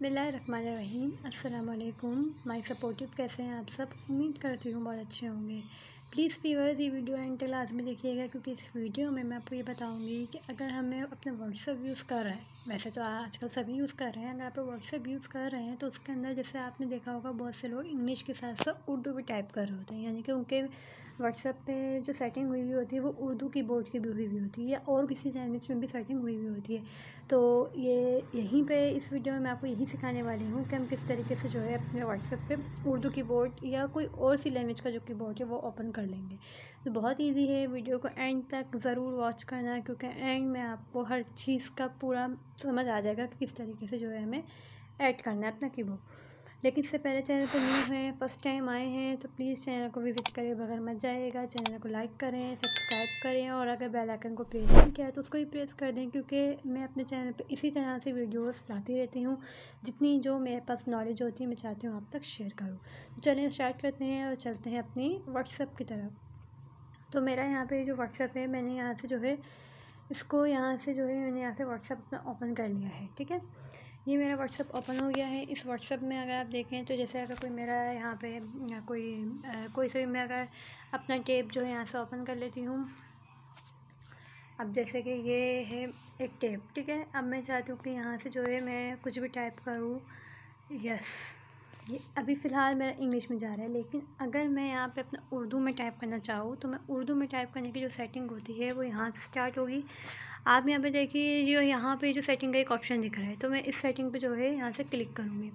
बिस्मिल्लाहिर्रहमानिर्रहीम। अस्सलाम वालेकुम माय सपोर्टिव, कैसे हैं आप सब। उम्मीद करती हूँ बहुत अच्छे होंगे। प्लीज़ व्यूअर्स ये वीडियो एंड तक लाज़मी देखिएगा, क्योंकि इस वीडियो में मैं आपको ये बताऊँगी कि अगर हमें अपना व्हाट्सएप यूज़ कर रहे हैं, वैसे तो आजकल सभी यूज़ कर रहे हैं, अगर आप व्हाट्सएप यूज़ कर रहे हैं तो उसके अंदर जैसे आपने देखा होगा बहुत से लोग इंग्लिश के साथ साथ उर्दू भी टाइप कर रहे होते हैं, यानी कि उनके व्हाट्सएप पे जो सेटिंग हुई हुई होती है वो उर्दू कीबोर्ड की भी हुई हुई होती है या और किसी लैंग्वेज में भी सेटिंग हुई हुई होती है। तो ये यहीं पे इस वीडियो में मैं आपको यही सिखाने वाली हूँ कि हम किस तरीके से जो है अपने व्हाट्सएप पे उर्दू कीबोर्ड या कोई और सी लैंग्वेज का जो कीबोर्ड है वो ओपन कर लेंगे। तो बहुत ईजी है, वीडियो को एंड तक ज़रूर वॉच करना, क्योंकि एंड में आपको हर चीज़ का पूरा समझ आ जाएगा कि किस तरीके से जो है हमें ऐड करना है अपना कीबोर्ड। लेकिन इससे पहले चैनल पर न्यू हैं, फर्स्ट टाइम आए हैं, तो प्लीज़ चैनल को विज़िट करें बगैर मत जाइएगा। चैनल को लाइक करें, सब्सक्राइब करें और अगर बेल आइकन को प्रेस नहीं किया है तो उसको भी प्रेस कर दें, क्योंकि मैं अपने चैनल पे इसी तरह से वीडियोस लाती रहती हूँ। जितनी जो मेरे पास नॉलेज होती है मैं चाहती हूँ आप तक शेयर करूँ। तो चलिए स्टार्ट करते हैं और चलते हैं अपनी व्हाट्सएप की तरफ। तो मेरा यहाँ पर जो व्हाट्सएप है, मैंने यहाँ से जो है इसको यहाँ से जो है मैंने यहाँ से व्हाट्सएप अपना ओपन कर लिया है। ठीक है, ये मेरा व्हाट्सएप ओपन हो गया है। इस व्हाट्सएप में अगर आप देखें तो जैसे अगर कोई मेरा यहाँ पे कोई से भी मैं अगर अपना टेप जो है यहाँ से ओपन कर लेती हूँ। अब जैसे कि ये है एक टेप, ठीक है। अब मैं चाहती हूँ कि यहाँ से जो है मैं कुछ भी टाइप करूँ। यस, ये अभी फ़िलहाल मेरा इंग्लिश में जा रहा है, लेकिन अगर मैं यहाँ पे अपना उर्दू में टाइप करना चाहूँ तो मैं उर्दू में टाइप करने की जो सेटिंग होती है वो यहाँ से स्टार्ट होगी। आप यहाँ पे देखिए जो यहाँ पे जो सेटिंग का एक ऑप्शन दिख रहा है, तो मैं इस सेटिंग पे जो है यहाँ से क्लिक करूँगी।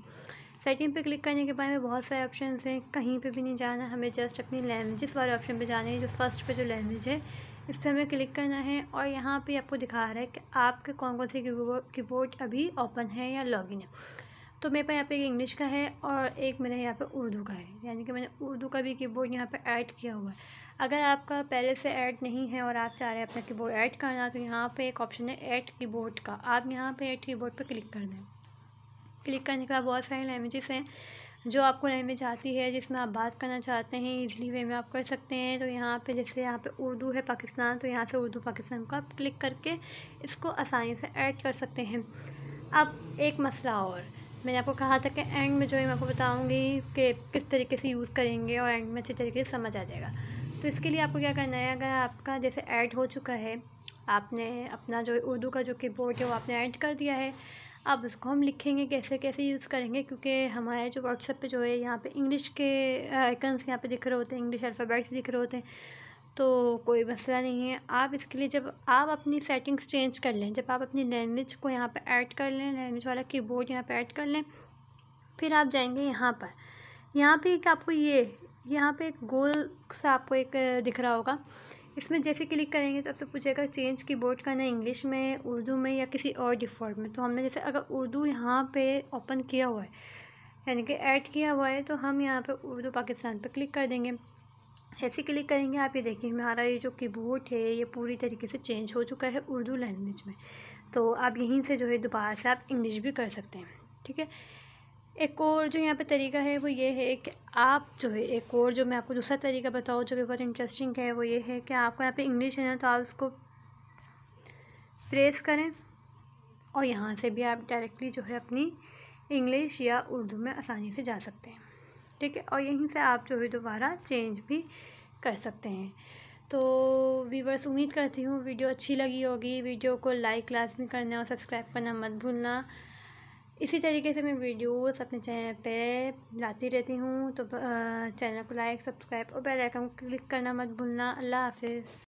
सेटिंग पे क्लिक करने के बाद में बहुत सारे ऑप्शन हैं, कहीं पे भी नहीं जाना, हमें जस्ट अपनी लैंग्वेजेस वाले ऑप्शन पे जाना है। जो फर्स्ट पे जो लैंग्वेज है इस पर हमें क्लिक करना है और यहाँ पे आपको दिखा रहा है कि आपके कौन कौन से कीबोर्ड अभी ओपन है या लॉगिन है। तो मेरे पास यहाँ पे एक इंग्लिश का है और एक मेरे यहाँ पे उर्दू का है, यानी कि मैंने उर्दू का भी कीबोर्ड यहाँ पे ऐड किया हुआ है। अगर आपका पहले से ऐड नहीं है और आप चाह रहे हैं अपना कीबोर्ड ऐड करना, तो यहाँ पे एक ऑप्शन है ऐड कीबोर्ड का, आप यहाँ पे ऐड कीबोर्ड पे क्लिक कर दें। क्लिक करने के बाद बहुत सारी लैंग्वेजेस हैं, जो आपको लैंग्वेज आती है जिसमें आप बात करना चाहते हैं ईज़िली वे में आप कर सकते हैं। तो यहाँ पे जैसे यहाँ पे उर्दू है पाकिस्तान, तो यहाँ से उर्दू पाकिस्तान को आप क्लिक करके इसको आसानी से ऐड कर सकते हैं। अब एक मसला और, मैंने आपको कहा था कि एंड में जो है मैं आपको बताऊंगी कि किस तरीके से यूज़ करेंगे और एंड में अच्छी तरीके से समझ आ जाएगा। तो इसके लिए आपको क्या करना है, अगर आपका जैसे ऐड हो चुका है, आपने अपना जो उर्दू का जो कीबोर्ड है वो आपने ऐड कर दिया है। अब उसको हम लिखेंगे कैसे कैसे यूज़ करेंगे, क्योंकि हमारे जो व्हाट्सएप पे जो है यहाँ पे इंग्लिश के आइकन्स यहाँ पे दिख रहे होते हैं, इंग्लिश अल्फ़ाबेट्स दिख रहे होते हैं, तो कोई मसला नहीं है। आप इसके लिए जब आप अपनी सेटिंग्स चेंज कर लें, जब आप अपनी लैंग्वेज को यहाँ पे ऐड कर लें, लैंग्वेज वाला कीबोर्ड यहाँ पे ऐड कर लें, फिर आप जाएंगे यहाँ पर। यहाँ पे एक आपको यहाँ पे एक गोल सा आपको एक दिख रहा होगा, इसमें जैसे क्लिक करेंगे तो आपसे पूछेगा चेंज कीबोर्ड करना इंग्लिश में, उर्दू में या किसी और डिफ़ॉल्ट में। तो हमने जैसे अगर उर्दू यहाँ पे ओपन किया हुआ है, यानी कि ऐड किया हुआ है, तो हम यहाँ पे उर्दू पाकिस्तान पे क्लिक कर देंगे। ऐसे क्लिक करेंगे, आप ये देखिए हमारा ये जो कीबोर्ड है ये पूरी तरीके से चेंज हो चुका है उर्दू लैंग्वेज में। तो आप यहीं से जो है दोबारा से आप इंग्लिश भी कर सकते हैं। ठीक है, एक और जो यहाँ पे तरीका है वो ये है कि आप जो है एक और जो मैं आपको दूसरा तरीका बताऊँ जो कि बहुत इंटरेस्टिंग है, वो ये है कि आपको यहाँ पे इंग्लिश है ना, तो आप उसको प्रेस करें और यहाँ से भी आप डायरेक्टली जो है अपनी इंग्लिश या उर्दू में आसानी से जा सकते हैं। ठीक है, और यहीं से आप जो है दोबारा चेंज भी कर सकते हैं। तो व्यूअर्स, उम्मीद करती हूँ वीडियो अच्छी लगी होगी। वीडियो को लाइक लाजमी करना और सब्सक्राइब करना मत भूलना। इसी तरीके से मैं वीडियोस अपने चैनल पे लाती रहती हूँ, तो चैनल को लाइक, सब्सक्राइब और बेल आइकन को क्लिक करना मत भूलना। अल्लाह हाफ़िज़।